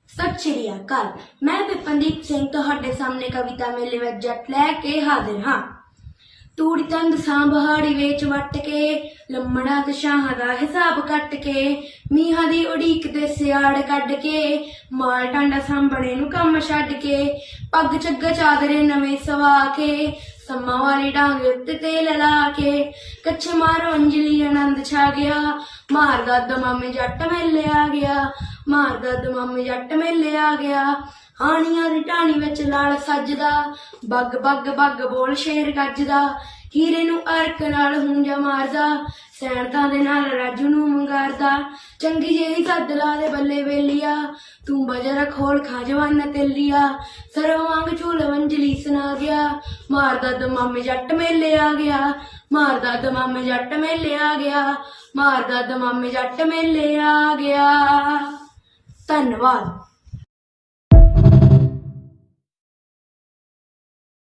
सत श्री अकाल। मैं विपनदीप सिंह तुहाडे सामने कविता मेले विच जट लैके हाजिर हाँ। तूड़ी तंद सांभहाड़ी वेच वट के लम्मड़ा ते शाहां दा हिसाब कट के मीहां दी उड़ीक ते सियाड़ कढ के माल टांडा सांभणे नूं कम छड्ड के पग झग्गा चादरे नवें सवा के सम्मा वाली डांग उत्ते तेल ला के कच्छे मारो अंजलि आनंद छा गया मारदा दमामे जट मेले आ गया मारदा दमामे जट मेले आ गया हानियां दी ढाणी विच लाल सजदा बग बग बग बोल शेर गजदा हीरे नूं अर्क नाल हुंजा मारदा सैनतां दे नाल राजू नूं मंगारदा चंगी जेही सद ला दे बल्ले वेलिया तू बजर खोल खा जवाना तेलिया सरव वांग झूल वंजली सुना गया मारदा दमामे जट मेले आ गया मारदा दमामे जट मेले आ गया मारदा दमामे जट मेले आ गया। धन्यवाद।